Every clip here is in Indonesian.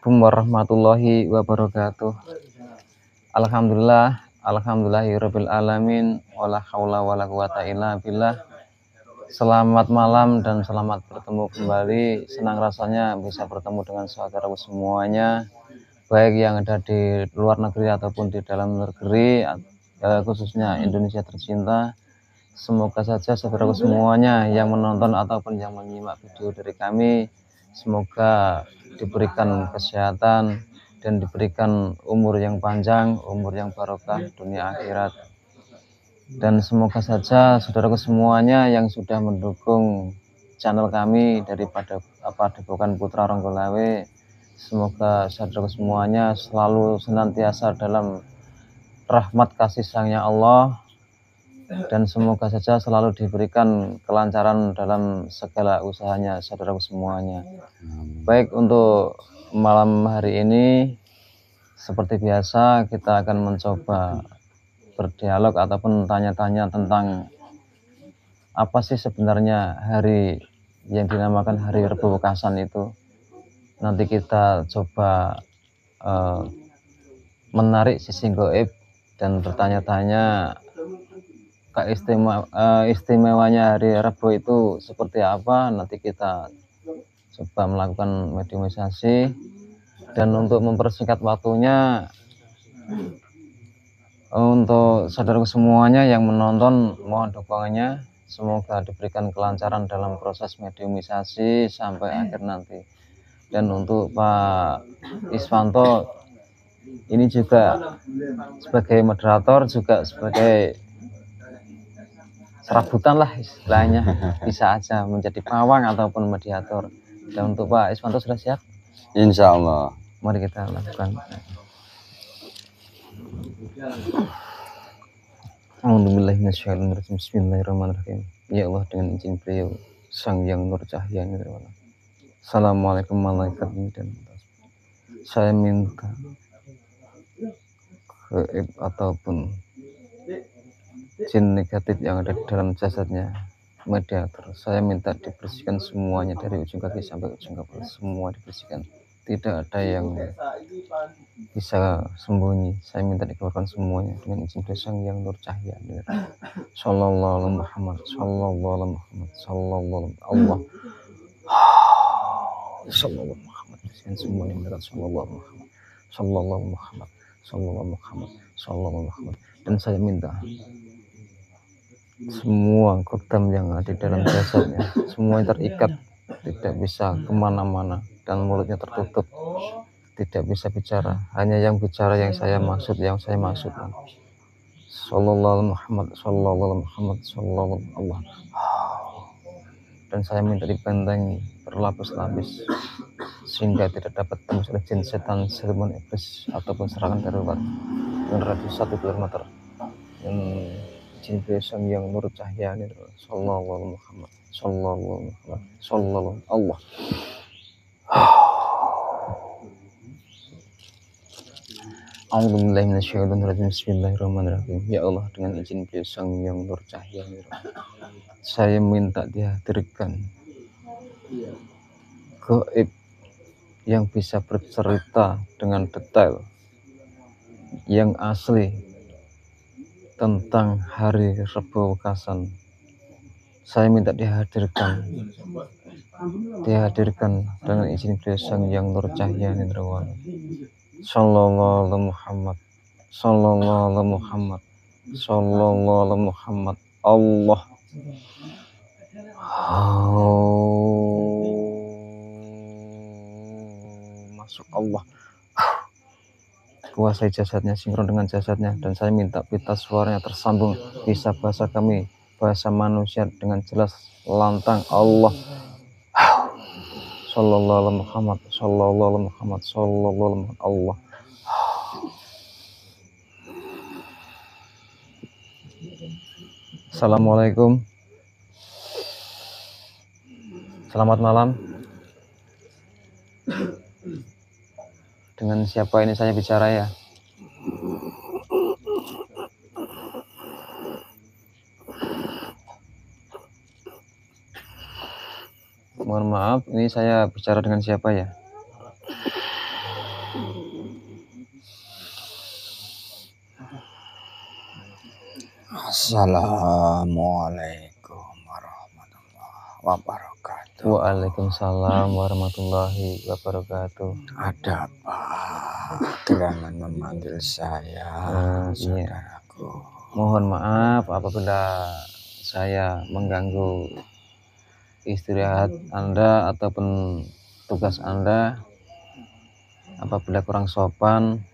Assalamualaikum warahmatullahi wabarakatuh. Alhamdulillahirabbil alamin, wala haula wala quwata illa billah. Selamat malam dan selamat bertemu kembali. Senang rasanya bisa bertemu dengan saudaraku semuanya, baik yang ada di luar negeri ataupun di dalam negeri, khususnya Indonesia tercinta. Semoga saja saudaraku semuanya yang menonton ataupun yang menyimak video dari kami, semoga diberikan kesehatan dan diberikan umur yang panjang, umur yang barokah dunia akhirat. Dan semoga saja saudaraku semuanya yang sudah mendukung channel kami daripada Padepokan Putra Ronggolawe, semoga saudaraku semuanya selalu senantiasa dalam rahmat kasih sayangnya Allah, dan semoga saja selalu diberikan kelancaran dalam segala usahanya saudaraku semuanya. Baik, untuk malam hari ini seperti biasa kita akan mencoba berdialog ataupun tanya-tanya tentang apa sih sebenarnya hari yang dinamakan hari Rebo Wekasan itu. Nanti kita coba menarik sisi gaib dan bertanya-tanya istimewanya hari Rebo itu seperti apa. Nanti kita coba melakukan mediumisasi, dan untuk mempersingkat waktunya, untuk saudaraku semuanya yang menonton, mohon dukungannya, semoga diberikan kelancaran dalam proses mediumisasi sampai akhir nanti. Dan untuk Pak Iswanto ini juga sebagai moderator, juga sebagai serabutan lah istilahnya, bisa aja menjadi pawang ataupun mediator. Dan untuk Pak Iswanto sudah siap? Insya Allah. Mari kita lakukan. Bismillahirrahmanirrahim. Ya Allah, dengan izin beliau Sang Yang Nur Cahya Nirwana. Assalamualaikum warahmatullahi wabarakatuh. Saya minta gaib ataupun jin negatif yang ada di dalam jasadnya mediator, saya minta dibersihkan semuanya dari ujung kaki sampai ujung kepala, semua dibersihkan, tidak ada yang bisa sembunyi. Saya minta dikeluarkan semuanya dengan izin Sang Yang Nur Cahya. Sallallahu alaihi Muhammad, sallallahu alaihi Muhammad, sallallahu Allah, sallallahu Muhammad, bersihkan semuanya mendekat sallallahu Muhammad, sallallahu Muhammad, sallallahu Muhammad, sallallahu Muhammad. Dan saya minta semua kodam yang ada di dalam jasadnya, semua yang terikat, tidak bisa kemana-mana, dan mulutnya tertutup, tidak bisa bicara. Hanya yang bicara yang saya maksud, sallallahu Muhammad, sallallahu Muhammad, sallallahu Allah. Dan saya minta dibentengi berlapis-lapis sehingga tidak dapat tembus oleh jin, setan, siluman, iblis ataupun serangan dari luar dengan radius 1 km. Jin Sang Yang Nur Cahya ini sallallahu Muhammad, sallallahu Muhammad, sallallahu Allah. A'udzubillahi minasyaitonir rajim. Bismillahirrahmanirrahim. Ya Allah, dengan izin beliau Sang Yang Nur Cahya ini, saya minta dihadirkan gaib yang bisa bercerita dengan detail yang asli tentang hari Rebo Wekasan. Saya minta dihadirkan dengan izin beliau Sang Yang Nur Cahya Nirwana. Sallallahu Muhammad, sallallahu Muhammad, sallallahu Muhammad, Allah. Masuk Allah. Kuasai jasadnya, sinkron dengan jasadnya, dan saya minta pita suaranya tersambung, bisa bahasa kami, bahasa manusia dengan jelas, lantang. Allah. Sallallahu Muhammad, sallallahu Muhammad, sallallahu Muhammad, Allah. Assalamualaikum. Selamat malam. Dengan siapa ini saya bicara ya? Mohon maaf, ini saya bicara dengan siapa ya? Assalamualaikum warahmatullahi wabarakatuh. Waalaikumsalam warahmatullahi wabarakatuh. Ada apa gerangan memanggil saya, Iya. saudaraku? Mohon maaf apabila saya mengganggu istirahat Anda ataupun tugas Anda apabila kurang sopan.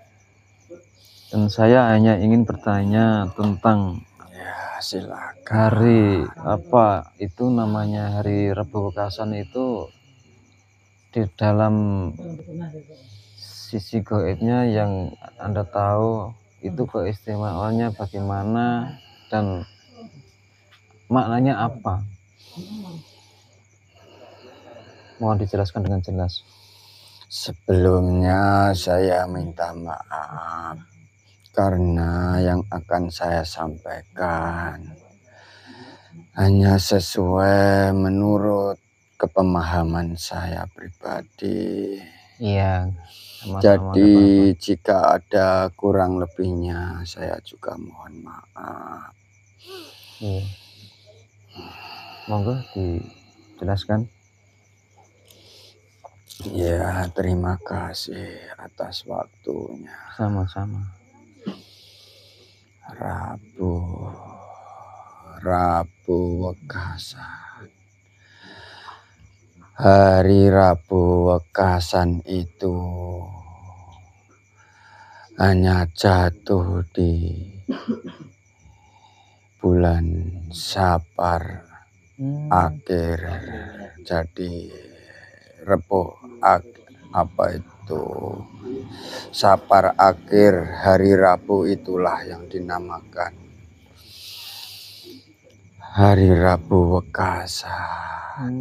Dan saya hanya ingin bertanya tentang Silakan. hari apa itu namanya hari Rabu Wekasan itu di dalam sisi gaibnya yang Anda tahu itu keistimewaannya bagaimana dan maknanya apa? Mohon dijelaskan dengan jelas. Sebelumnya saya minta maaf karena yang akan saya sampaikan hanya sesuai menurut kepemahaman saya pribadi. Iya, sama-sama. Jadi jika ada kurang lebihnya saya juga mohon maaf. Iya. Monggo dijelaskan. Ya, terima kasih atas waktunya. Sama-sama. Rabu Wekasan. Hari Rabu Wekasan itu hanya jatuh di bulan Sapar akhir. Jadi Rabu apa itu Sapar akhir, hari Rabu itulah yang dinamakan Hari Rabu Wekasan.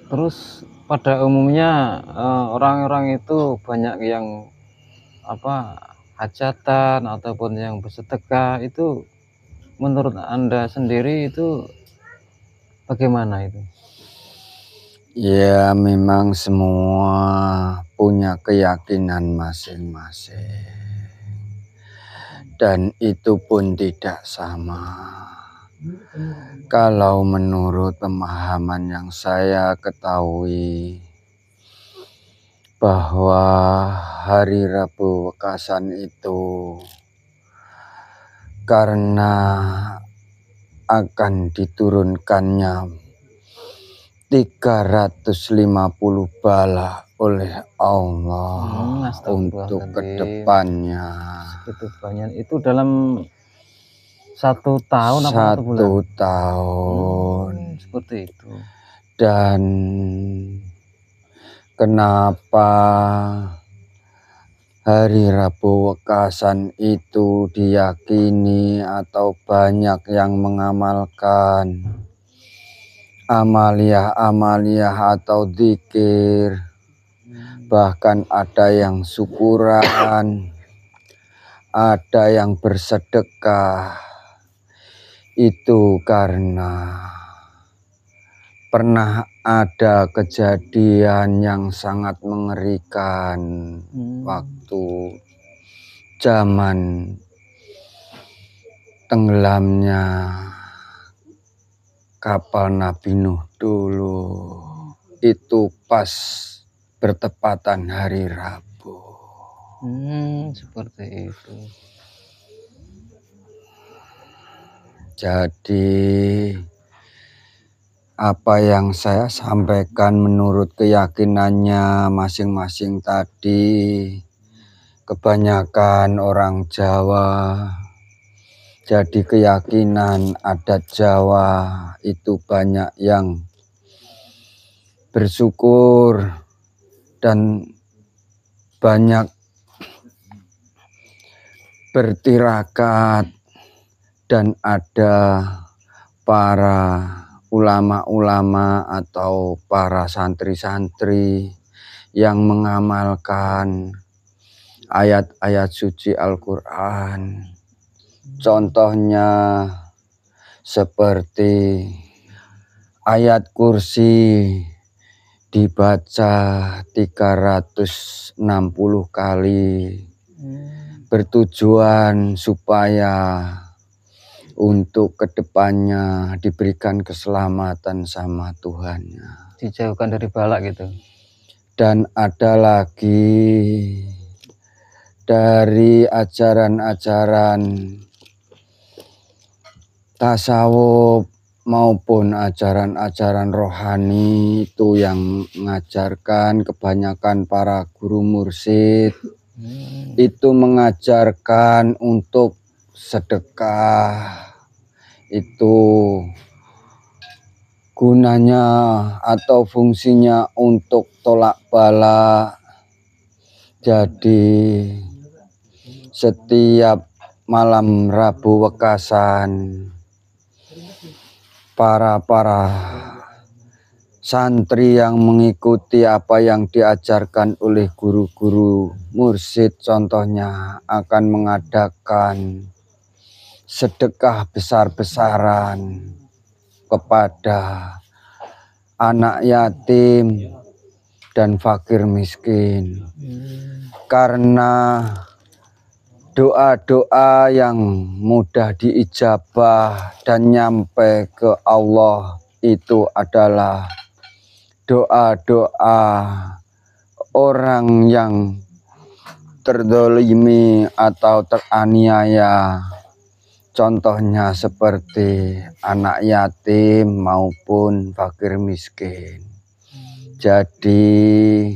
Terus pada umumnya orang-orang itu banyak yang hajatan ataupun yang bersedekah itu menurut Anda sendiri itu bagaimana itu? Ya, memang semua punya keyakinan masing-masing. Dan itu pun tidak sama. Kalau menurut pemahaman yang saya ketahui bahwa hari Rabu Wekasan itu karena akan diturunkannya 350 bala oleh Allah untuk kedepannya. Itu banyak. Itu dalam 1 tahun apa 1 bulan? 1 tahun. Seperti itu. Dan kenapa hari Rabu Wekasan itu diyakini atau banyak yang mengamalkan amaliyah atau zikir, bahkan ada yang syukuran, ada yang bersedekah, itu karena pernah ada kejadian yang sangat mengerikan waktu zaman tenggelamnya kapal Nabi Nuh dulu. Itu pas bertepatan hari Rabu. Seperti itu. Jadi apa yang saya sampaikan menurut keyakinannya masing-masing tadi, kebanyakan orang Jawa, jadi keyakinan adat Jawa itu banyak yang bersyukur dan banyak bertirakat, dan ada para ulama-ulama atau para santri-santri yang mengamalkan ayat-ayat suci Al-Quran. Contohnya seperti ayat kursi dibaca 360 kali bertujuan supaya untuk kedepannya diberikan keselamatan sama Tuhannya, dijauhkan dari balak gitu. Dan ada lagi dari ajaran-ajaran tasawuf maupun ajaran-ajaran rohani itu yang mengajarkan kebanyakan para guru mursyid itu mengajarkan untuk sedekah. Itu gunanya atau fungsinya untuk tolak bala. Jadi setiap malam Rabu Wekasan para santri yang mengikuti apa yang diajarkan oleh guru-guru mursyid contohnya akan mengadakan sedekah besar-besaran kepada anak yatim dan fakir miskin, karena doa-doa yang mudah diijabah dan nyampe ke Allah itu adalah doa-doa orang yang terdolimi atau teraniaya, contohnya seperti anak yatim maupun fakir miskin. Jadi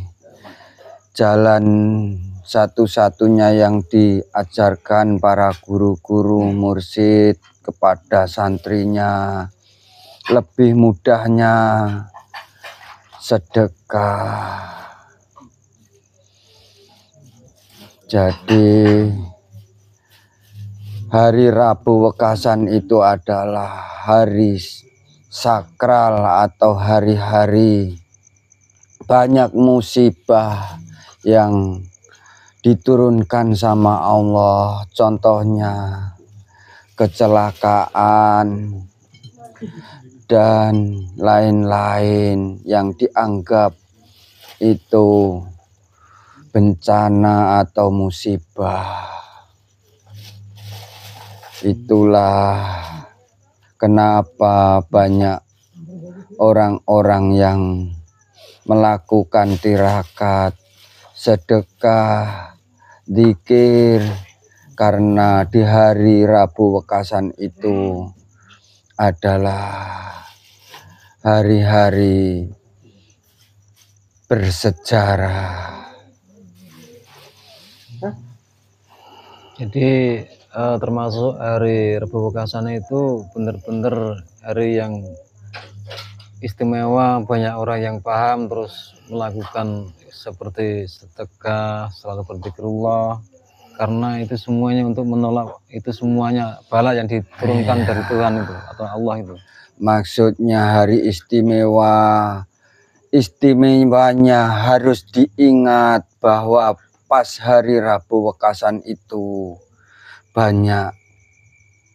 jalan satu-satunya yang diajarkan para guru-guru mursyid kepada santrinya, lebih mudahnya sedekah. Jadi hari Rabu Wekasan itu adalah hari sakral atau hari-hari banyak musibah yang diturunkan sama Allah, contohnya kecelakaan dan lain-lain yang dianggap itu bencana atau musibah. Itulah kenapa banyak orang-orang yang melakukan tirakat, sedekah, zikir, karena di hari Rabu Wekasan itu adalah hari-hari bersejarah. Jadi termasuk hari Rabu Wekasan itu benar-benar hari yang istimewa, banyak orang yang paham terus melakukan seperti sedekah, selalu berzikrullah, karena itu semuanya untuk menolak itu semuanya bala yang diturunkan dari Tuhan itu atau Allah itu. Maksudnya hari istimewanya harus diingat bahwa pas hari Rabu Wekasan itu banyak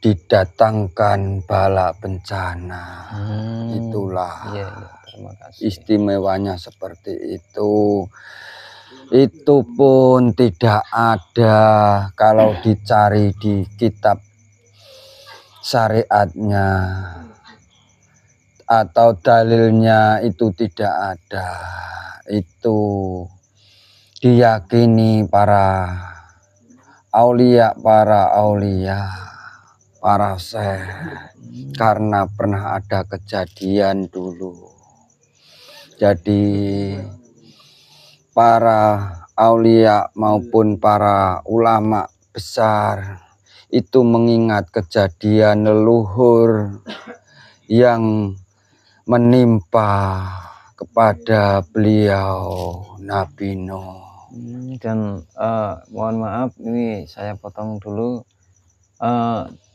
didatangkan bala bencana. Itulah terima kasih. Istimewanya seperti itu. Itu pun tidak ada kalau dicari di kitab syariatnya atau dalilnya, itu tidak ada. Itu diyakini para aulia, para syekh, karena pernah ada kejadian dulu. Jadi para aulia maupun para ulama besar itu mengingat kejadian leluhur yang menimpa kepada beliau Nabi Nuh. Dan mohon maaf, ini saya potong dulu.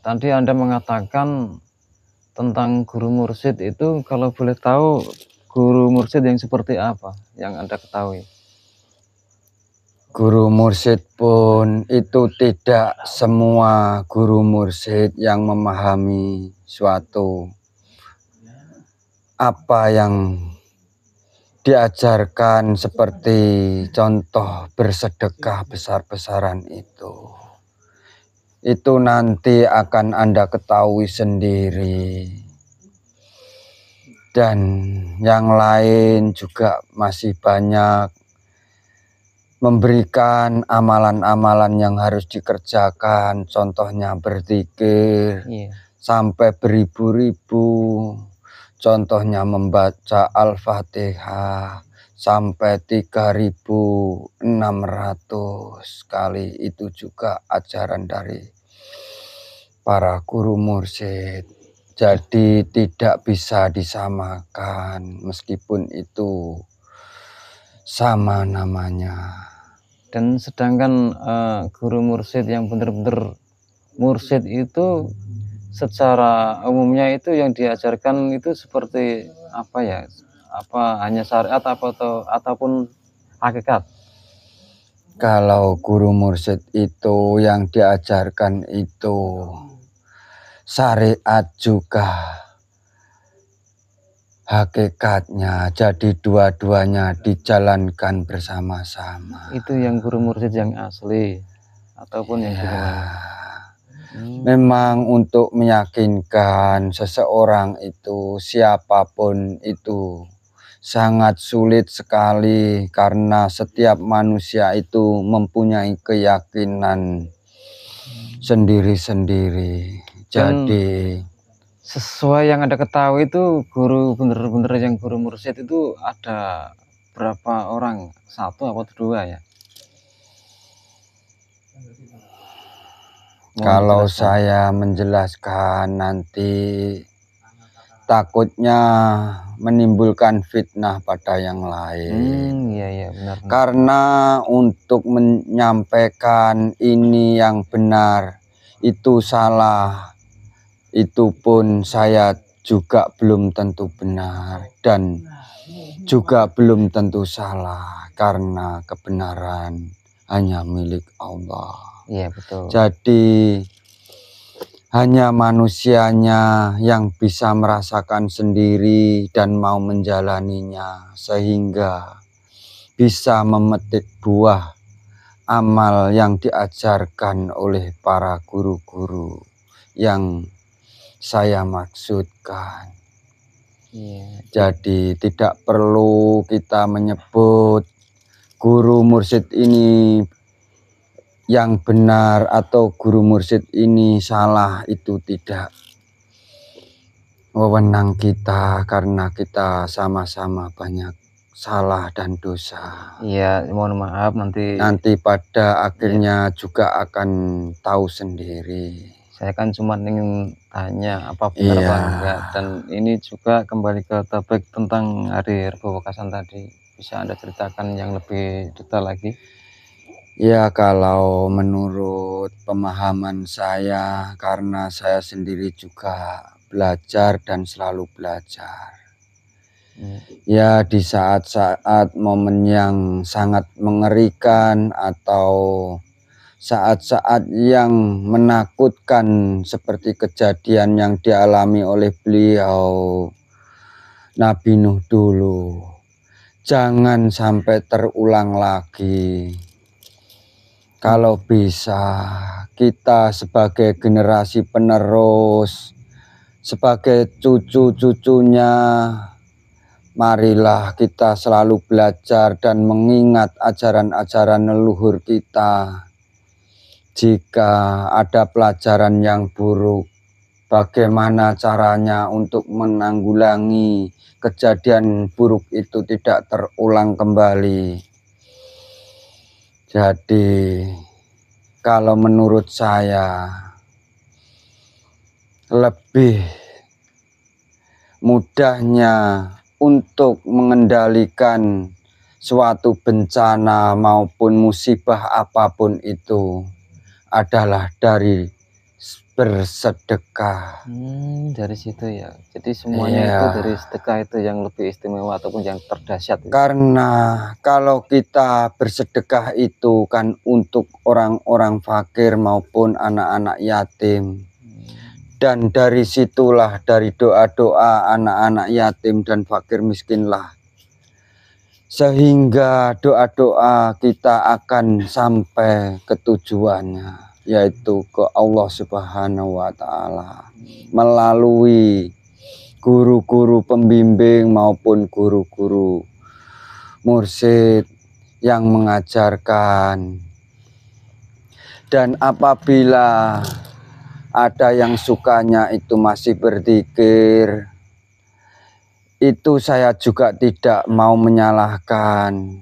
Tadi Anda mengatakan tentang guru mursyid itu, kalau boleh tahu guru mursyid yang seperti apa yang Anda ketahui? Guru mursyid pun itu tidak semua guru mursyid yang memahami suatu apa yang diajarkan seperti contoh bersedekah besar-besaran itu nanti akan Anda ketahui sendiri. Dan yang lain juga masih banyak memberikan amalan-amalan yang harus dikerjakan, contohnya berzikir sampai beribu-ribu, contohnya membaca Al-Fatihah sampai 3.600 kali. Itu juga ajaran dari para guru mursyid. Jadi tidak bisa disamakan meskipun itu sama namanya. Dan sedangkan guru mursyid yang benar-benar mursyid itu secara umumnya itu yang diajarkan itu seperti apa ya? Apa hanya syariat ataupun hakikat? Kalau guru mursyid itu yang diajarkan itu syariat juga hakikatnya, jadi dua-duanya dijalankan bersama-sama. Itu yang guru mursyid yang asli ataupun yang bagaimana? Memang untuk meyakinkan seseorang itu, siapapun itu, sangat sulit sekali karena setiap manusia itu mempunyai keyakinan sendiri-sendiri. Jadi sesuai yang Anda ketahui itu guru bener-bener yang guru mursyid itu ada berapa orang? 1 atau 2 ya? Kalau saya menjelaskan nanti takutnya menimbulkan fitnah pada yang lain. Iya benar. Karena untuk menyampaikan ini yang benar itu salah, itu pun saya juga belum tentu benar dan juga belum tentu salah, karena kebenaran hanya milik Allah. Iya betul. Jadi hanya manusianya yang bisa merasakan sendiri dan mau menjalaninya, sehingga bisa memetik buah amal yang diajarkan oleh para guru-guru yang saya maksudkan. Jadi tidak perlu kita menyebut guru mursyid ini yang benar atau guru mursyid ini salah, itu tidak wewenang kita, karena kita sama-sama banyak salah dan dosa. Iya, mohon maaf nanti pada akhirnya juga akan tahu sendiri. Saya kan cuma ingin tanya apa benar apa enggak, dan ini juga kembali ke topik tentang Hari Rebo Wekasan tadi. Bisa Anda ceritakan yang lebih detail lagi? Ya, kalau menurut pemahaman saya, karena saya sendiri juga belajar dan selalu belajar. Ya, di saat-saat momen yang sangat mengerikan atau saat-saat yang menakutkan seperti kejadian yang dialami oleh beliau Nabi Nuh dulu, jangan sampai terulang lagi. Kalau bisa, kita sebagai generasi penerus, sebagai cucu-cucunya, marilah kita selalu belajar dan mengingat ajaran-ajaran leluhur kita. Jika ada pelajaran yang buruk, bagaimana caranya untuk menanggulangi kejadian buruk itu tidak terulang kembali. Jadi, kalau menurut saya, lebih mudahnya untuk mengendalikan suatu bencana maupun musibah apapun itu adalah dari bersedekah. Dari situ ya. Jadi semuanya itu dari sedekah itu yang lebih istimewa ataupun yang terdahsyat. Karena kalau kita bersedekah itu kan untuk orang-orang fakir maupun anak-anak yatim. Dan dari situlah, dari doa-doa anak-anak yatim dan fakir miskinlah sehingga doa-doa kita akan sampai ke tujuannya, yaitu ke Allah Subhanahu wa Ta'ala, melalui guru-guru pembimbing maupun guru-guru mursyid yang mengajarkan. Dan apabila ada yang sukanya itu masih berzikir, itu saya juga tidak mau menyalahkan.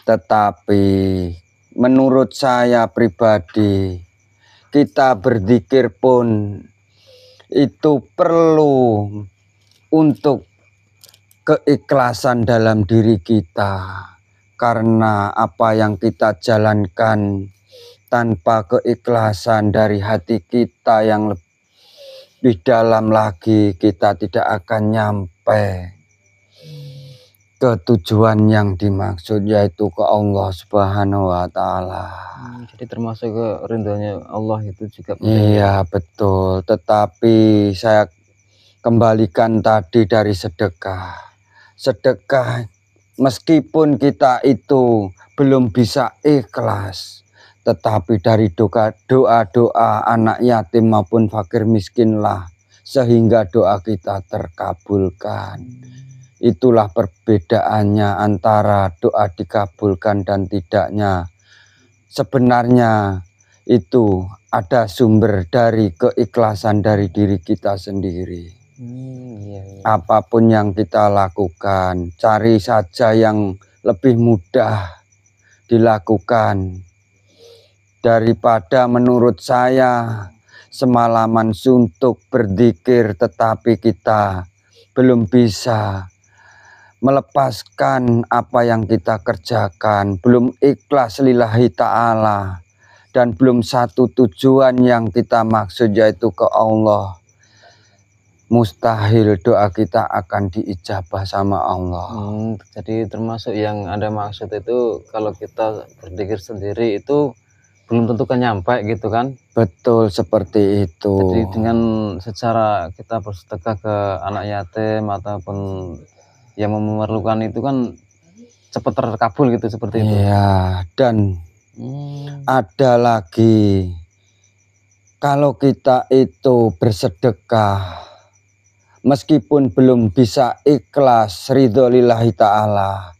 Tetapi menurut saya pribadi, kita berzikir pun itu perlu untuk keikhlasan dalam diri kita. Karena apa yang kita jalankan tanpa keikhlasan dari hati kita yang lebih dalam lagi, kita tidak akan nyampe ke tujuan yang dimaksud, yaitu ke Allah Subhanahu wa Ta'ala. Jadi termasuk ke ridhonya Allah itu juga penting. Iya betul, tetapi saya kembalikan tadi dari sedekah. Sedekah meskipun kita itu belum bisa ikhlas, tetapi dari doa-doa anak yatim maupun fakir miskinlah sehingga doa kita terkabulkan. Itulah perbedaannya antara doa dikabulkan dan tidaknya. Sebenarnya itu ada sumber dari keikhlasan dari diri kita sendiri. Apapun yang kita lakukan, cari saja yang lebih mudah dilakukan. Daripada menurut saya semalaman suntuk berzikir tetapi kita belum bisa melepaskan apa yang kita kerjakan, belum ikhlas lillahi ta'ala, dan belum satu tujuan yang kita maksud, yaitu ke Allah, mustahil doa kita akan diijabah sama Allah. Jadi termasuk yang Anda maksud itu kalau kita berzikir sendiri itu belum tentu kan nyampe gitu kan? Betul seperti itu. Jadi dengan secara kita bersedekah ke anak yatim ataupun yang memerlukan itu kan cepat terkabul gitu, seperti itu. Iya, dan ada lagi, kalau kita itu bersedekah meskipun belum bisa ikhlas ridho lillahi ta'ala,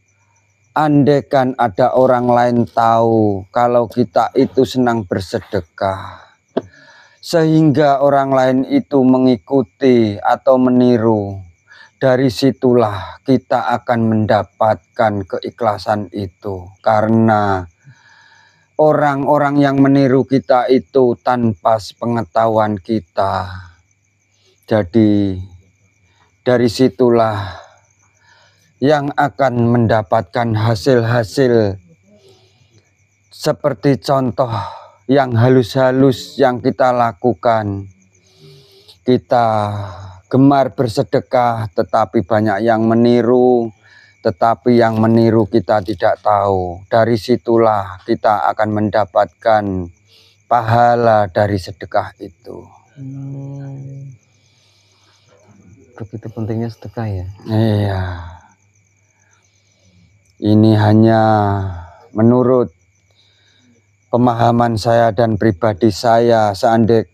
andaikan ada orang lain tahu kalau kita itu senang bersedekah, sehingga orang lain itu mengikuti atau meniru, dari situlah kita akan mendapatkan keikhlasan itu. Karena orang-orang yang meniru kita itu tanpa sepengetahuan kita. Jadi dari situlah yang akan mendapatkan hasil-hasil seperti contoh yang halus-halus yang kita lakukan. Kita gemar bersedekah tetapi banyak yang meniru, tetapi yang meniru kita tidak tahu. Dari situlah kita akan mendapatkan pahala dari sedekah itu. Begitu pentingnya sedekah ya? Iya. Ini hanya menurut pemahaman saya dan pribadi saya. Seandainya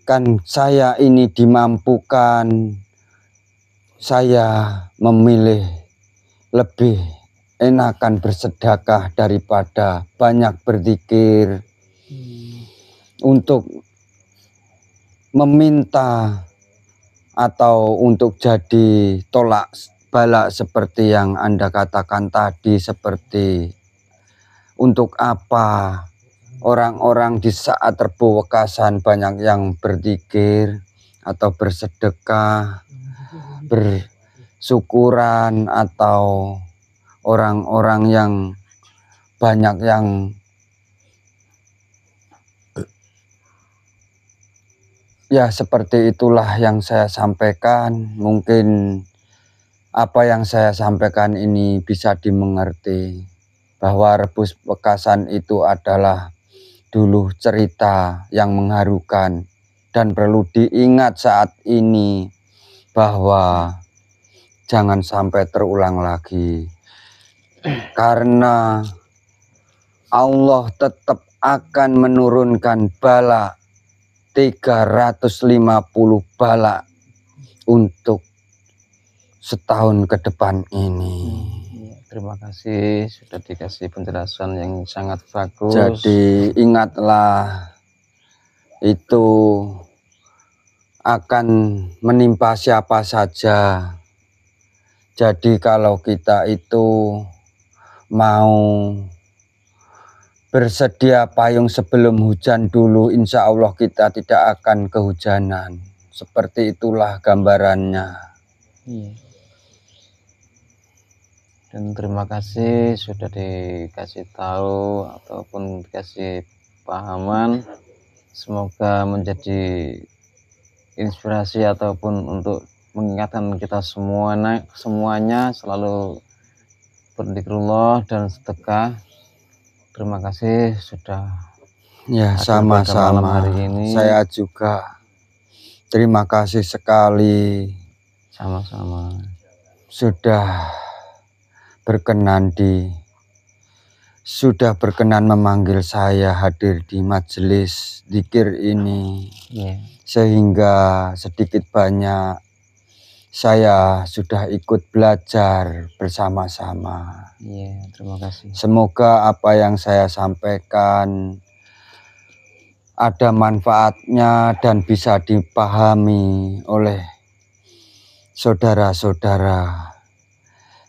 kan saya ini dimampukan, saya memilih lebih enakan bersedekah daripada banyak berzikir untuk meminta atau untuk jadi tolak balak seperti yang Anda katakan tadi. Seperti untuk apa orang-orang di saat terbewekasan banyak yang berzikir atau bersedekah, bersyukuran, atau orang-orang yang banyak yang ya seperti itulah yang saya sampaikan. Mungkin apa yang saya sampaikan ini bisa dimengerti bahwa rebus Wekasan itu adalah dulu cerita yang mengharukan dan perlu diingat saat ini bahwa jangan sampai terulang lagi. karena Allah tetap akan menurunkan bala 350 bala untuk setahun ke depan ini. Terima kasih sudah dikasih penjelasan yang sangat bagus. Jadi ingatlah, itu akan menimpa siapa saja. Jadi kalau kita itu mau bersedia payung sebelum hujan dulu, insya Allah kita tidak akan kehujanan. Seperti itulah gambarannya. Dan terima kasih sudah dikasih tahu ataupun dikasih pahaman. Semoga menjadi inspirasi ataupun untuk mengingatkan kita semuanya selalu berzikrullah dan sedekah. Terima kasih sudah Ya, malam sama-sama. hari ini. Saya juga terima kasih sekali. Sama-sama. Sudah berkenan memanggil saya hadir di majelis zikir ini. Sehingga sedikit banyak saya sudah ikut belajar bersama-sama. Terima kasih. Semoga apa yang saya sampaikan ada manfaatnya dan bisa dipahami oleh saudara-saudara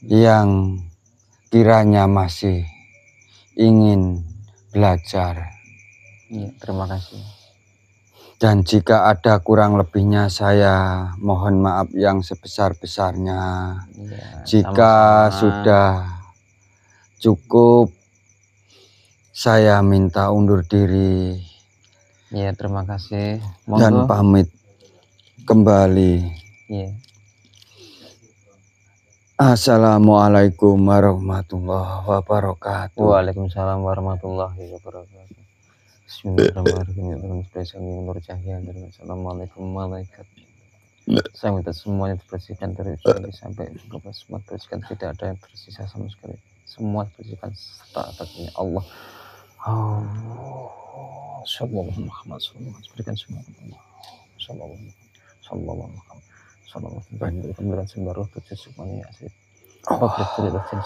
yang kiranya masih ingin belajar. Terima kasih. Dan jika ada kurang lebihnya, saya mohon maaf yang sebesar-besarnya. Jika sudah cukup, saya minta undur diri. Terima kasih. Dan pamit kembali. Assalamualaikum warahmatullahi wabarakatuh. Waalaikumsalam warahmatullahi wabarakatuh. Bismillahirrahmanirrahim. Assalamualaikum malaikat. Saya minta semuanya dibersihkan dari uji sampai semua dibersihkan, tidak ada yang tersisa sama sekali. Semua dibersihkan serta atasnya Allah. Sallallahu Muhammad sallallahu berikan semua Allah. Sallallahu Muhammad berikan semua roh tujuh semuanya asik. Apa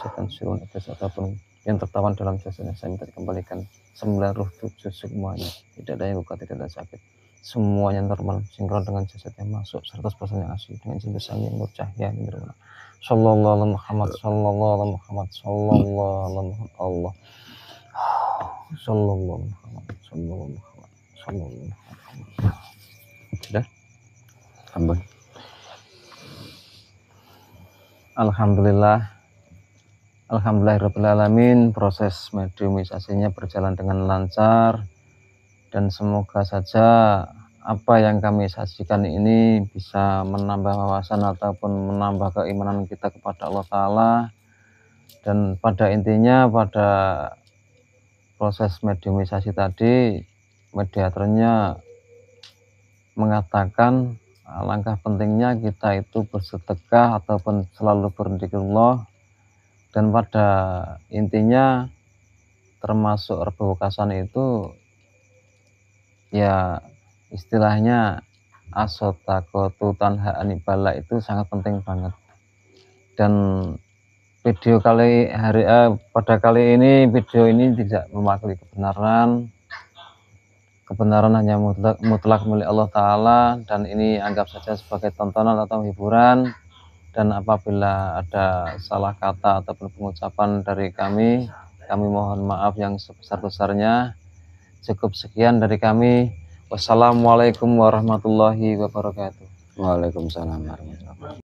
setan suruh ataupun yang tertawan dalam jasadnya, saya minta dikembalikan 9 roh tujuh semuanya, tidak ada yang luka, tidak ada sakit, semuanya normal, sinkron dengan jasad yang masuk 100% yang asli dengan cinta sayang nur cahaya nirwana. Sallallahu Muhammad sallallahu Muhammad sallallahu Allah. Sallallahu Muhammad sallallahu Muhammad sallallahu Muhammad. Sudah? Ampun. Alhamdulillahirrahmanirrahim. Proses mediumisasinya berjalan dengan lancar, dan semoga saja apa yang kami saksikan ini bisa menambah wawasan ataupun menambah keimanan kita kepada Allah Ta'ala. Dan pada intinya, pada proses mediumisasi tadi, mediatornya mengatakan alangkah pentingnya kita itu bersedekah ataupun selalu berzikirullah. Dan pada intinya termasuk rebukasan itu ya istilahnya asotakotu tanha anibala itu sangat penting banget. Dan video pada kali ini video ini tidak mewakili kebenaran hanya mutlak milik Allah Ta'ala, dan ini anggap saja sebagai tontonan atau hiburan. Dan apabila ada salah kata ataupun pengucapan dari kami mohon maaf yang sebesar-besarnya. Cukup sekian dari kami. Wassalamualaikum warahmatullahi wabarakatuh. Waalaikumsalam warahmatullahi wabarakatuh.